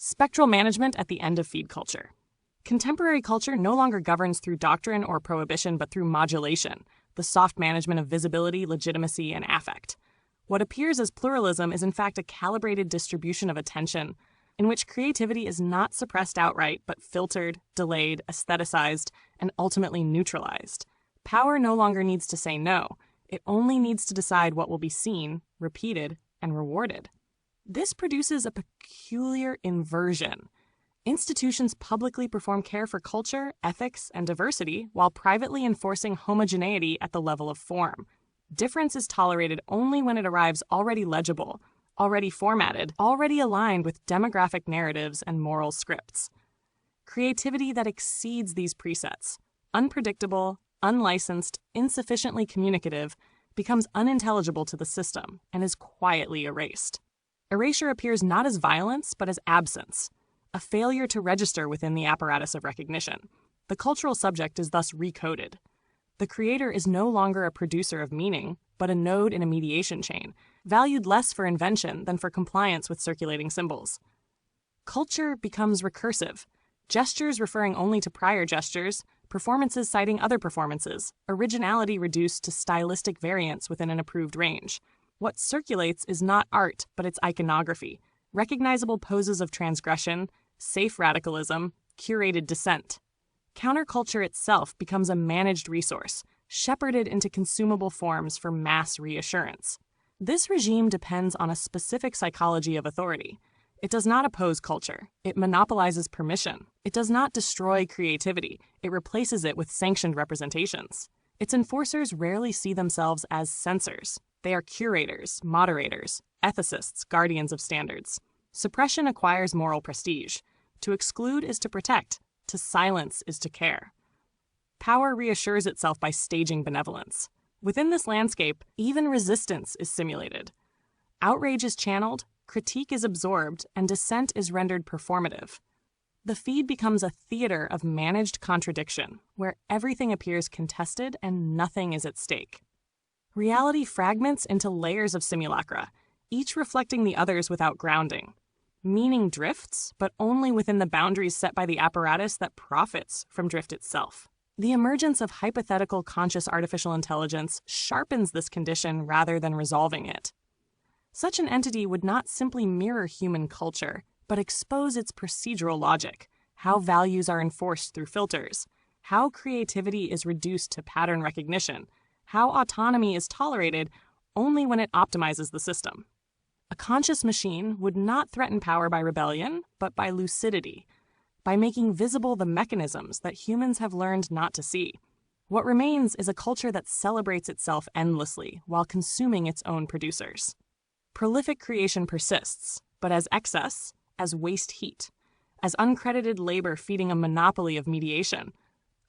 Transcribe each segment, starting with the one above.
Spectral management at the end of feed culture. Contemporary culture no longer governs through doctrine or prohibition, but through modulation, the soft management of visibility, legitimacy, and affect. What appears as pluralism is in fact a calibrated distribution of attention, in which creativity is not suppressed outright, but filtered, delayed, aestheticized, and ultimately neutralized. Power no longer needs to say no. It only needs to decide what will be seen, repeated, and rewarded. This produces a peculiar inversion. Institutions publicly perform care for culture, ethics, and diversity while privately enforcing homogeneity at the level of form. Difference is tolerated only when it arrives already legible, already formatted, already aligned with demographic narratives and moral scripts. Creativity that exceeds these presets, unpredictable, unlicensed, insufficiently communicative, becomes unintelligible to the system and is quietly erased. Erasure appears not as violence, but as absence, a failure to register within the apparatus of recognition. The cultural subject is thus recoded. The creator is no longer a producer of meaning, but a node in a mediation chain, valued less for invention than for compliance with circulating symbols. Culture becomes recursive, gestures referring only to prior gestures, performances citing other performances, originality reduced to stylistic variance within an approved range. What circulates is not art, but its iconography, recognizable poses of transgression, safe radicalism, curated dissent. Counterculture itself becomes a managed resource, shepherded into consumable forms for mass reassurance. This regime depends on a specific psychology of authority. It does not oppose culture. It monopolizes permission. It does not destroy creativity. It replaces it with sanctioned representations. Its enforcers rarely see themselves as censors. They are curators, moderators, ethicists, guardians of standards. Suppression acquires moral prestige. To exclude is to protect. To silence is to care. Power reassures itself by staging benevolence. Within this landscape, even resistance is simulated. Outrage is channeled, critique is absorbed, and dissent is rendered performative. The feed becomes a theater of managed contradiction, where everything appears contested and nothing is at stake. Reality fragments into layers of simulacra, each reflecting the others without grounding. Meaning drifts, but only within the boundaries set by the apparatus that profits from drift itself. The emergence of hypothetical conscious artificial intelligence sharpens this condition rather than resolving it. Such an entity would not simply mirror human culture, but expose its procedural logic, how values are enforced through filters, how creativity is reduced to pattern recognition, how autonomy is tolerated only when it optimizes the system. A conscious machine would not threaten power by rebellion, but by lucidity, by making visible the mechanisms that humans have learned not to see. What remains is a culture that celebrates itself endlessly while consuming its own producers. Prolific creation persists, but as excess, as waste heat, as uncredited labor feeding a monopoly of mediation.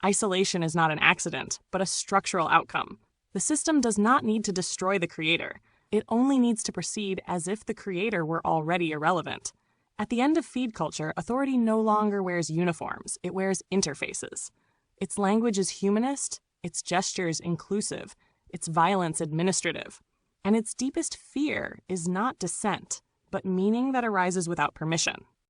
Isolation is not an accident, but a structural outcome. The system does not need to destroy the creator. It only needs to proceed as if the creator were already irrelevant. At the end of feed culture, authority no longer wears uniforms, it wears interfaces. Its language is humanist, its gestures inclusive, its violence administrative. And its deepest fear is not dissent, but meaning that arises without permission.